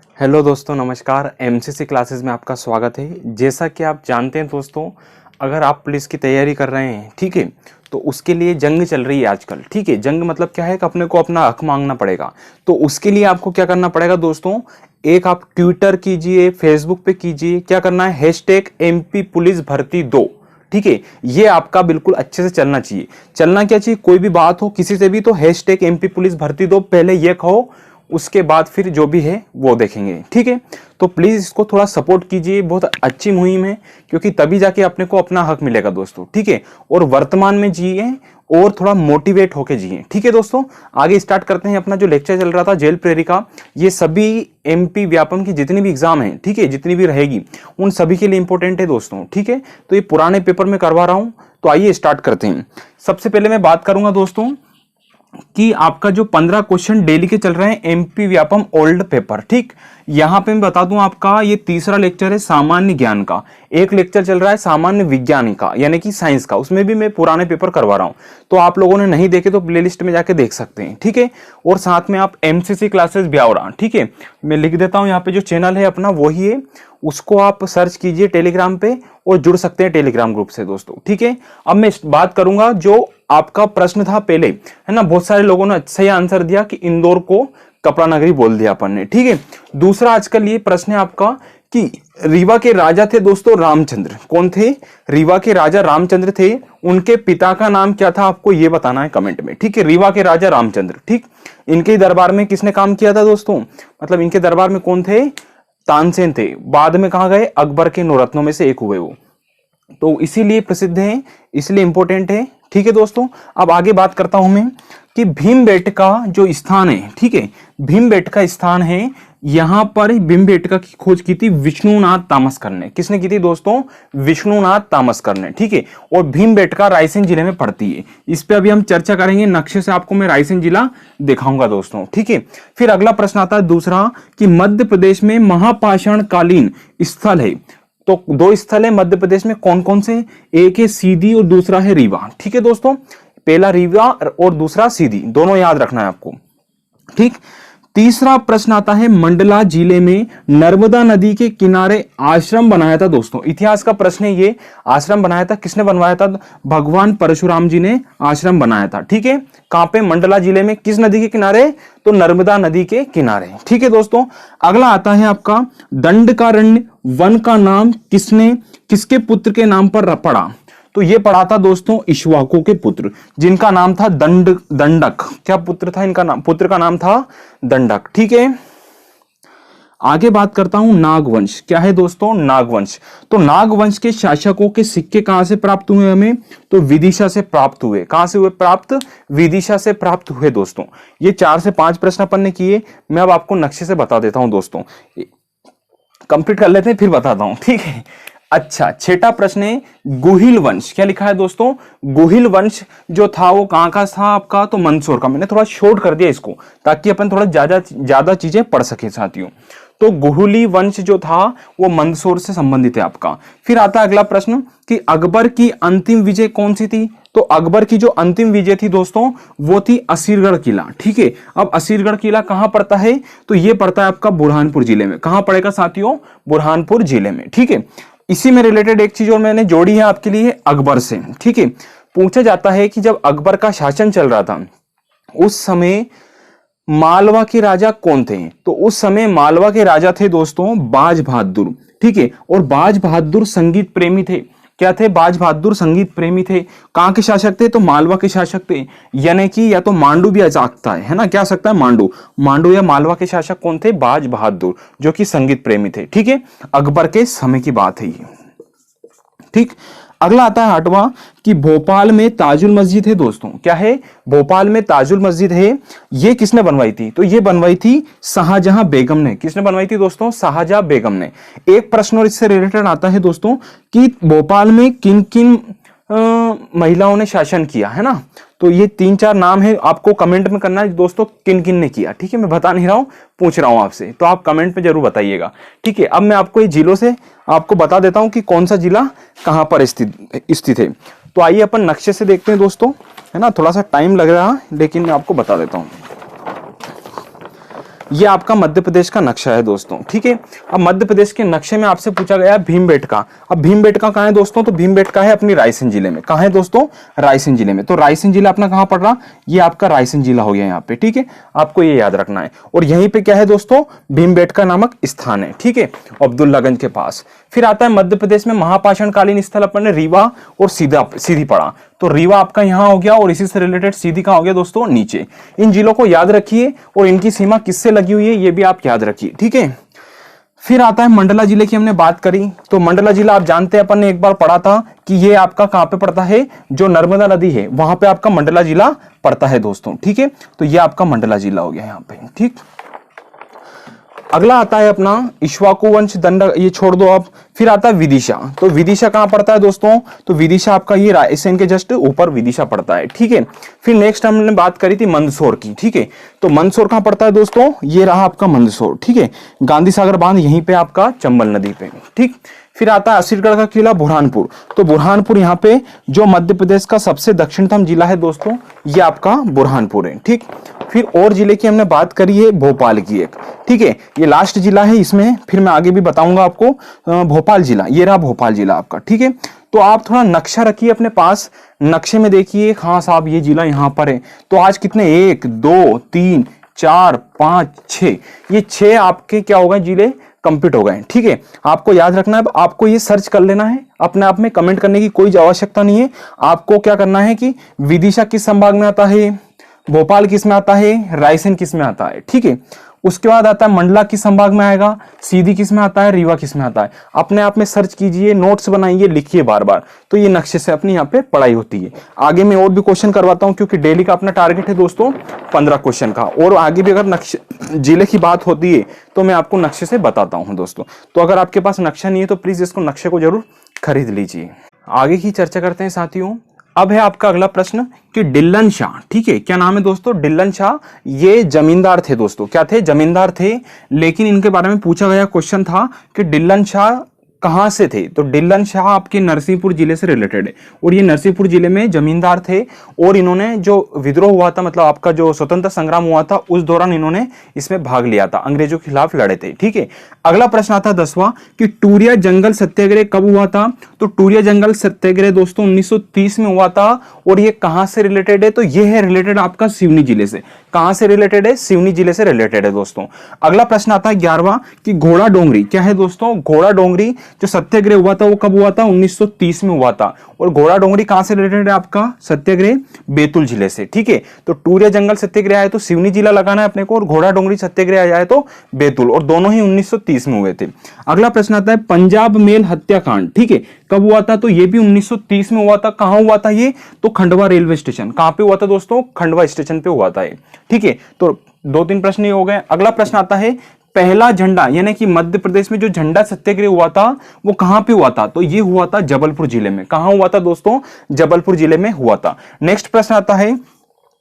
Hello दोस्तों, नमस्कार। MCC classes में आपका स्वागत है। जैसा कि आप जानते हैं दोस्तों, अगर आप पुलिस की तैयारी कर रहे हैं, ठीक है, तो उसके लिए जंग चल रही है आजकल। ठीक है, जंग मतलब क्या है कि अपने को अपना हक मांगना पड़ेगा। तो उसके लिए आपको क्या करना पड़ेगा दोस्तों, एक आप ट्विटर कीजिए, फेसबुक पे कीजिए, क्या करना है, हैशटैग एमपी पुलिस भर्ती 2। ठीक है, ये आपका बिल्कुल अच्छे से चलना चाहिए। चलना क्या चाहिए, कोई भी बात हो किसी से भी तो हैशटैग एमपी पुलिस भर्ती 2 पहले ये कहो, उसके बाद फिर जो भी है वो देखेंगे। ठीक है, तो प्लीज इसको थोड़ा सपोर्ट कीजिए, बहुत अच्छी मुहिम है, क्योंकि तभी जाके अपने को अपना हक मिलेगा दोस्तों। ठीक है, और वर्तमान में जिए और थोड़ा मोटिवेट होके जिए। ठीक है दोस्तों, आगे स्टार्ट करते हैं। अपना जो लेक्चर चल रहा था जेल प्रेरिका, ये सभी एमपी व्यापम की जितनी भी एग्जाम है, ठीक है, जितनी भी रहेगी उन सभी के लिए इंपॉर्टेंट है दोस्तों। ठीक है, तो ये पुराने पेपर में करवा रहा हूं, तो आइए स्टार्ट करते हैं। सबसे पहले मैं बात करूंगा दोस्तों कि आपका जो 15 क्वेश्चन डेली के चल रहे हैं एमपी व्यापम ओल्ड पेपर। ठीक, यहां पे मैं बता दूं, आपका ये तीसरा लेक्चर है सामान्य ज्ञान का। एक लेक्चर चल रहा है सामान्य विज्ञान का, यानी कि साइंस का, उसमें भी मैं पुराने पेपर करवा रहा हूं। तो आप लोगों ने नहीं देखे तो प्लेलिस्ट में जाके देख सकते हैं। ठीक है, और साथ में आप एमसीसी क्लासेस ब्यावरा, ठीक है, मैं लिख देता हूं यहाँ पे, जो चैनल है अपना वही है, उसको आप सर्च कीजिए टेलीग्राम पे और जुड़ सकते हैं टेलीग्राम ग्रुप से दोस्तों। ठीक है, अब मैं बात करूंगा जो आपका प्रश्न था पहले, है ना, बहुत सारे लोगों ने सही आंसर दिया कि इंदौर को कपड़ा नगरी बोल दिया अपन ने। ठीक है, दूसरा आजकल ये प्रश्न है आपका कि रीवा के राजा थे दोस्तों रामचंद्र। कौन थे? रीवा के राजा रामचंद्र थे। उनके पिता का नाम क्या था, आपको ये बताना है कमेंट में। ठीक है, रीवा के राजा रामचंद्र। ठीक, इनके दरबार में किसने काम किया था दोस्तों, मतलब इनके दरबार में कौन थे? तानसेन थे। बाद में कहा गए, अकबर के नौरत्नों में से एक हुए वो, तो इसीलिए प्रसिद्ध है, इसलिए इंपॉर्टेंट है। ठीक है दोस्तों, अब आगे बात करता हूं मैं कि भीमबेटका जो स्थान है, ठीक है, भीमबेटका स्थान है, यहां पर भीमबेटका की खोज की थी विष्णुनाथ तामसकर ने। किसने की थी दोस्तों? विष्णुनाथ तामसकर ने। ठीक है, और भीमबेटका रायसेन जिले में पड़ती है। इस पे अभी हम चर्चा करेंगे, नक्शे से आपको मैं रायसेन जिला दिखाऊंगा दोस्तों। ठीक है, फिर अगला प्रश्न आता है दूसरा कि मध्य प्रदेश में महापाषाण कालीन स्थल है, तो दो स्थल है मध्य प्रदेश में, कौन कौन से? एक है सीधी और दूसरा है रीवा। ठीक है दोस्तों, पहला रीवा और दूसरा सीधी, दोनों याद रखना है आपको। ठीक, तीसरा प्रश्न आता है मंडला जिले में नर्मदा नदी के किनारे आश्रम बनाया था दोस्तों। इतिहास का प्रश्न है ये, आश्रम बनाया था, किसने बनवाया था? भगवान परशुराम जी ने आश्रम बनाया था। ठीक है, कहां पे? मंडला जिले में। किस नदी के किनारे? तो नर्मदा नदी के किनारे। ठीक है दोस्तों, अगला आता है आपका दंडकारण्य वन का नाम किसके पुत्र के नाम पर पड़ा? तो ये पढ़ा था दोस्तों इक्ष्वाकु के पुत्र, जिनका नाम था दंडक। क्या पुत्र था इनका नाम? पुत्र का नाम था दंडक। ठीक है, आगे बात करता हूं नागवंश। क्या है दोस्तों? नागवंश। तो नागवंश के शासकों के सिक्के कहां से प्राप्त हुए हमें? तो विदिशा से प्राप्त हुए। कहां से हुए प्राप्त? विदिशा से प्राप्त हुए दोस्तों। ये 4 से 5 प्रश्न अपन ने किए, मैं अब आपको नक्शे से बता देता हूं दोस्तों, कंप्लीट कर लेते हैं फिर बताता हूं। ठीक है, अच्छा, छठा प्रश्न है गुहिल वंश। क्या लिखा है दोस्तों? गुहिल वंश जो था वो कहां का था आपका? तो मंदसौर का। मैंने थोड़ा शॉर्ट कर दिया इसको ताकि अपन थोड़ा ज्यादा चीजें पढ़ सके साथियों। तो गुहिली वंश जो था वो मंदसौर से संबंधित है आपका। फिर आता है अगला प्रश्न कि अकबर की अंतिम विजय कौन सी थी? तो अकबर की जो अंतिम विजय थी दोस्तों वो थी असीरगढ़ किला। ठीक है, अब असीरगढ़ किला कहां पड़ता है? तो ये पड़ता है आपका बुरहानपुर जिले में। कहां पड़ेगा साथियों? बुरहानपुर जिले में। ठीक है, इसी में रिलेटेड एक चीज और मैंने जोड़ी है आपके लिए अकबर से। ठीक है, पूछा जाता है कि जब अकबर का शासन चल रहा था उस समय मालवा के राजा कौन थे? तो उस समय मालवा के राजा थे दोस्तों बाज बहादुर। ठीक है, और बाज बहादुर संगीत प्रेमी थे। क्या थे? बाज बहादुर संगीत प्रेमी थे। कहां के शासक थे? तो मालवा के शासक थे, यानी कि या तो मांडू भी आ सकता है ना, क्या आ सकता है? मांडू या मालवा के शासक कौन थे? बाज बहादुर, जो कि संगीत प्रेमी थे। ठीक है, अकबर के समय की बात है ये। ठीक, अगला आता है 8वां कि भोपाल में ताजुल मस्जिद है दोस्तों। क्या है? भोपाल में ताजुल मस्जिद है, ये किसने बनवाई थी? तो ये बनवाई थी शाहजहां बेगम ने। किसने बनवाई थी दोस्तों? शाहजहां बेगम ने। एक प्रश्न और इससे रिलेटेड आता है दोस्तों कि भोपाल में किन किन महिलाओं ने शासन किया, है ना, तो ये 3-4 नाम है, आपको कमेंट में करना है दोस्तों किन किन ने किया। ठीक है, मैं बता नहीं रहा हूं, पूछ रहा हूं आपसे, तो आप कमेंट में जरूर बताइएगा। ठीक है, अब मैं आपको ये जिलों से आपको बता देता हूं कि कौन सा जिला कहां पर स्थित है। तो आइए अपन नक्शे से देखते हैं दोस्तों, है ना, थोड़ा सा टाइम लग रहा है लेकिन मैं आपको बता देता हूं। ये आपका मध्य प्रदेश का नक्शा है दोस्तों, ठीक है। अब मध्य प्रदेश के नक्शे में आपसे पूछा गया भीमबेटका। अब भीमबेटका कहाँ है दोस्तों, तो भीमबेटका है अपनी रायसेन जिले में। कहाँ है दोस्तों, रायसेन जिले में। तो रायसेन जिला अपना कहाँ पड़ रहा, ये आपका रायसेन जिला हो गया यहाँ पे, ठीक है। आपको ये याद रखना है। और यहीं पे क्या है दोस्तों, भीमबेटका नामक स्थान है, ठीक है, अब्दुल्लागंज के पास। फिर आता है मध्य प्रदेश में महापाषाणकालीन स्थल, अपन ने रीवा और सीधी पढ़ा। तो रीवा आपका यहां हो गया और इसी से रिलेटेड सीधी कहां हो गया दोस्तों, नीचे। इन जिलों को याद रखिए और इनकी सीमा किससे लगी हुई है ये भी आप याद रखिए, ठीक है। फिर आता है मंडला जिले की, हमने बात करी। तो मंडला जिला आप जानते हैं, अपन ने एक बार पढ़ा था कि ये आपका कहां पे पड़ता है, जो नर्मदा नदी है वहां पे आपका मंडला जिला पड़ता है दोस्तों, ठीक है। तो ये आपका मंडला जिला हो गया यहाँ पे, ठीक। अगला आता है अपना इक्ष्वाकु वंश दंड, ये छोड़ दो आप। फिर आता है विदिशा। तो विदिशा कहां पड़ता है दोस्तों, तो विदिशा आपका ये रायसेन के जस्ट ऊपर विदिशा पड़ता है, ठीक है। फिर नेक्स्ट हमने बात करी थी मंदसौर की, ठीक है। तो मंदसौर कहां पड़ता है दोस्तों, ये रहा आपका मंदसौर, ठीक है। गांधी सागर बांध यहीं पे आपका चंबल नदी पे, ठीक। फिर आता है असीरगढ़ का किला बुरहानपुर। तो बुरहानपुर यहाँ पे जो मध्य प्रदेश का सबसे दक्षिणतम जिला है दोस्तों, ये आपका बुरहानपुर है, ठीक। फिर और जिले की हमने बात करी है भोपाल की एक, ठीक है। ये लास्ट जिला है इसमें, फिर मैं आगे भी बताऊंगा आपको। भोपाल जिला, ये रहा भोपाल जिला आपका, ठीक है। तो आप थोड़ा नक्शा रखिए अपने पास, नक्शे में देखिए, हाँ साहब ये जिला यहाँ पर है। तो आज कितने, 1 2 3 4 5 6, ये 6 आपके क्या हो गए, जिले कंप्लीट हो गए, ठीक है। आपको याद रखना है, आपको ये सर्च कर लेना है, अपने आप में कमेंट करने की कोई आवश्यकता नहीं है। आपको क्या करना है कि विदिशा किस संभाग में आता है, भोपाल किस में आता है, रायसेन किस में आता है, ठीक है। उसके बाद आता है मंडला किस संभाग में आएगा, सीधी किस में आता है, रीवा किस में आता है। अपने आप में सर्च कीजिए, नोट्स बनाइए, लिखिए बार बार। तो ये नक्शे से अपनी यहाँ पे पढ़ाई होती है। आगे मैं और भी क्वेश्चन करवाता हूँ, क्योंकि डेली का अपना टारगेट है दोस्तों 15 क्वेश्चन का। और आगे भी अगर नक्शे जिले की बात होती है तो मैं आपको नक्शे से बताता हूँ दोस्तों। तो अगर आपके पास नक्शा नहीं है तो प्लीज इसको नक्शे को जरूर खरीद लीजिए। आगे की चर्चा करते हैं साथियों। अब है आपका अगला प्रश्न कि डिल्लन शाह, ठीक है, क्या नाम है दोस्तों, डिल्लन शाह। ये जमींदार थे दोस्तों, क्या थे, जमींदार थे। लेकिन इनके बारे में पूछा गया क्वेश्चन था कि डिल्लन शाह कहां से थे। तो डिल्लन शाह आपके नरसिंहपुर जिले से रिलेटेड है, और ये नरसिंहपुर जिले में जमींदार थे। और इन्होंने जो विद्रोह हुआ था, मतलब आपका जो स्वतंत्र संग्राम हुआ था, उस दौरान इन्होंने इसमें भाग लिया था, अंग्रेजों के खिलाफ लड़े थे, ठीक है। अगला प्रश्न आता है 10वां कि टूरिया जंगल सत्याग्रह कब हुआ था। तो टूरिया जंगल सत्याग्रह दोस्तों 1930 में हुआ था। और ये कहां से रिलेटेड है, तो ये है रिलेटेड आपका सिवनी जिले से। कहां से रिलेटेड है, सिवनी जिले से रिलेटेड है दोस्तों। अगला प्रश्न आता है 11वां कि घोड़ा डोंगरी, क्या है दोस्तों, घोड़ा डोंगरी जो सत्याग्रह हुआ था वो कब हुआ था, 1930 में हुआ था। और घोड़ा डोंगरी कहां से रिलेटेड है आपका, सत्याग्रह बैतूल जिले से, ठीक है। तो टूरिया जंगल सत्याग्रह आए तो सिवनी जिला लगाना है अपने को, और घोड़ा डोंगरी सत्याग्रह आ जाए तो बैतूल, और दोनों ही 1930 में हुए थे। अगला प्रश्न आता है पंजाब मेल हत्याकांड, ठीक है, कब हुआ था, तो ये भी 1930 में हुआ था। कहां हुआ था ये, तो खंडवा रेलवे स्टेशन। कहां पे हुआ था दोस्तों, खंडवा स्टेशन पे हुआ था ये, ठीक है। तो 2-3 प्रश्न ये हो गए। अगला प्रश्न आता है पहला झंडा, यानी कि मध्य प्रदेश में जो झंडा सत्याग्रह हुआ था वो कहां पे हुआ था, तो ये हुआ था जबलपुर जिले में। कहां हुआ था दोस्तों, जबलपुर जिले में हुआ था। नेक्स्ट प्रश्न आता है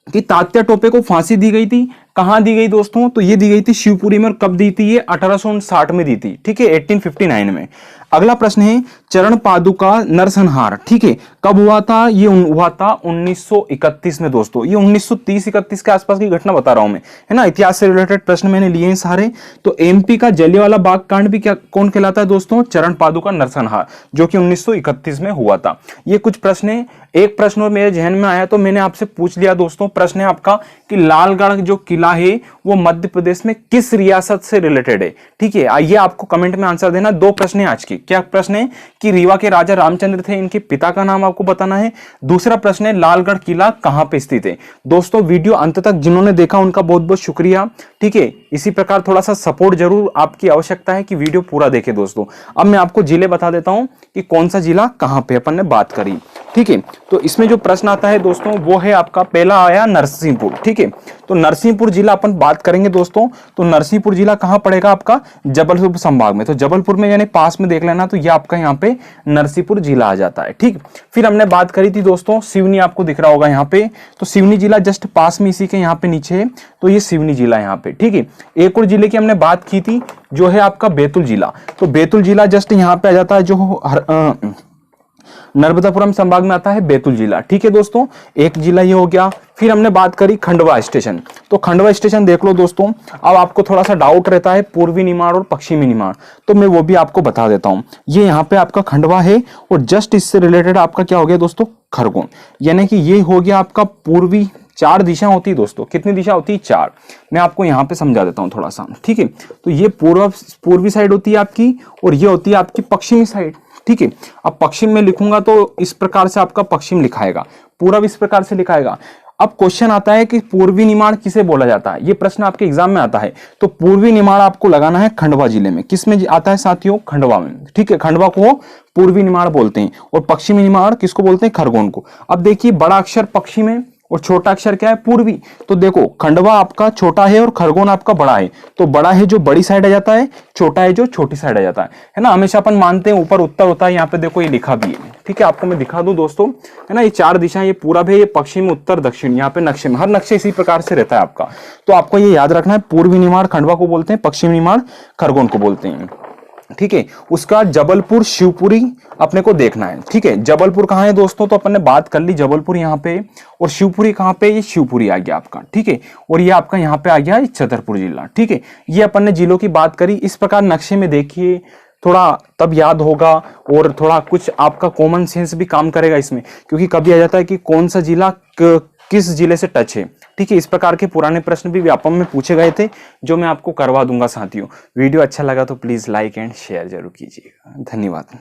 कि तात्या टोपे को फांसी दी गई थी, कहां दी गई दोस्तों, तो ये दी गई थी शिवपुरी में। और कब दी थी, ये 1859 में दी थी, ठीक है, 1859 में। अगला प्रश्न है चरण पादुका नरसंहार, ठीक है, कब हुआ था, ये हुआ था 1931 में दोस्तों। ये 1930-31 के आसपास की घटना बता रहा हूं मैं, है ना। इतिहास से रिलेटेड प्रश्न मैंने लिए हैं सारे। तो एमपी का जलियांवाला बाग कांड भी क्या कौन कहलाता है दोस्तों, चरण पादुका नरसंहार, जो कि 1931 में हुआ था। ये कुछ प्रश्न है। एक प्रश्न और मेरे जहन में आया तो मैंने आपसे पूछ लिया दोस्तों। प्रश्न है आपका कि लालगढ़ जो किला है वो मध्य प्रदेश में किस रियासत से रिलेटेड है, ठीक है। आइए आपको कमेंट में आंसर देना। 2 प्रश्न है आज के। क्या प्रश्न है कि रीवा के राजा रामचंद्र थे, इनके पिता का नाम आपको बताना है। दूसरा प्रश्न है लालगढ़ किला कहां पे स्थित है। दोस्तों वीडियो अंत तक जिन्होंने देखा उनका बहुत बहुत शुक्रिया, ठीक है। इसी प्रकार थोड़ा सा सपोर्ट जरूर आपकी आवश्यकता है कि वीडियो पूरा देखें दोस्तों। अब मैं आपको जिले बता देता हूं कि कौन सा जिला कहां पे अपन ने बात करी, ठीक है। तो इसमें जो प्रश्न आता है दोस्तों वो है आपका, पहला आया नरसिंहपुर, ठीक है। तो नरसिंहपुर जिला अपन बात करेंगे दोस्तों। तो नरसिंहपुर जिला कहां पड़ेगा आपका, जबलपुर संभाग में। तो जबलपुर में यानी पास में देख लेना, तो ये आपका यहाँ पे नरसिंहपुर जिला आ जाता है, ठीक। फिर हमने बात करी थी दोस्तों सिवनी, आपको दिख रहा होगा यहाँ पे। तो सिवनी जिला जस्ट पास में इसी के यहाँ पे नीचे है, तो ये सिवनी जिला यहाँ पे, ठीक है। एक और जिले की हमने बात की थी जो है आपका बैतूल जिला। तो बैतूल जिला जस्ट यहाँ पे आ जाता है, जो नर्मदापुरम संभाग में आता है बैतूल जिला। ठीक है दोस्तों, एक जिला ये हो गया। फिर हमने बात करी खंडवा स्टेशन, तो खंडवा स्टेशन देख लो दोस्तों। अब आपको थोड़ा सा डाउट रहता है पूर्वी निमाड़ और पश्चिमी निमाड़, तो मैं वो भी आपको बता देता हूं। ये यहाँ पे आपका खंडवा है और जस्ट इससे रिलेटेड आपका क्या हो गया दोस्तों, खरगोन। यानी कि ये हो गया आपका पूर्वी। चार दिशा होती है दोस्तों, कितनी दिशा होती है, चार। मैं आपको यहाँ पे समझा देता हूँ थोड़ा सा, ठीक है। तो ये पूर्वी साइड होती है आपकी और ये होती है आपकी पश्चिमी साइड, ठीक है। अब पश्चिम में लिखूंगा तो इस प्रकार से आपका पश्चिम लिखाएगा, पूर्व इस प्रकार से लिखाएगा। अब क्वेश्चन आता है कि पूर्वी निमाड़ किसे बोला जाता है, ये प्रश्न आपके एग्जाम में आता है। तो पूर्वी निमाड़ आपको लगाना है खंडवा जिले में। किस में आता है साथियों, खंडवा में, ठीक है। खंडवा को पूर्वी निमाड़ बोलते हैं और पश्चिमी निमाड़ किसको बोलते हैं, खरगोन को। अब देखिए बड़ा अक्षर पश्चिम है और छोटा अक्षर क्या है, पूर्वी। तो देखो खंडवा आपका छोटा है और खरगोन आपका बड़ा है। तो बड़ा है जो बड़ी साइड आ जाता है, छोटा है जो छोटी साइड आ जाता है ना। हमेशा अपन मानते हैं ऊपर उत्तर होता है, यहाँ पे देखो ये लिखा भी है, ठीक है। आपको मैं दिखा दूं दोस्तों, है ना। ये चार दिशाएं, ये पूरब है, ये पश्चिम, उत्तर, दक्षिण। यहाँ पे नक्शे में हर नक्शे इसी प्रकार से रहता है आपका। तो आपको ये याद रखना है, पूर्वी निमाड़ खंडवा को बोलते हैं, पश्चिमी निमाड़ खरगोन को बोलते हैं, ठीक है। उसका जबलपुर शिवपुरी अपने को देखना है, ठीक है। जबलपुर कहाँ है दोस्तों, तो अपन ने बात कर ली जबलपुर यहाँ पे। और शिवपुरी कहाँ पे, ये शिवपुरी आ गया आपका, ठीक है। और ये आपका यहाँ पे आ गया छतरपुर जिला, ठीक है। ये अपन ने जिलों की बात करी। इस प्रकार नक्शे में देखिए, थोड़ा तब याद होगा और थोड़ा कुछ आपका कॉमन सेंस भी काम करेगा इसमें, क्योंकि कभी आ जाता है कि कौन सा जिला किस जिले से टच है, ठीक है। इस प्रकार के पुराने प्रश्न भी व्यापम में पूछे गए थे, जो मैं आपको करवा दूंगा साथियों। वीडियो अच्छा लगा तो प्लीज लाइक एंड शेयर जरूर कीजिएगा। धन्यवाद।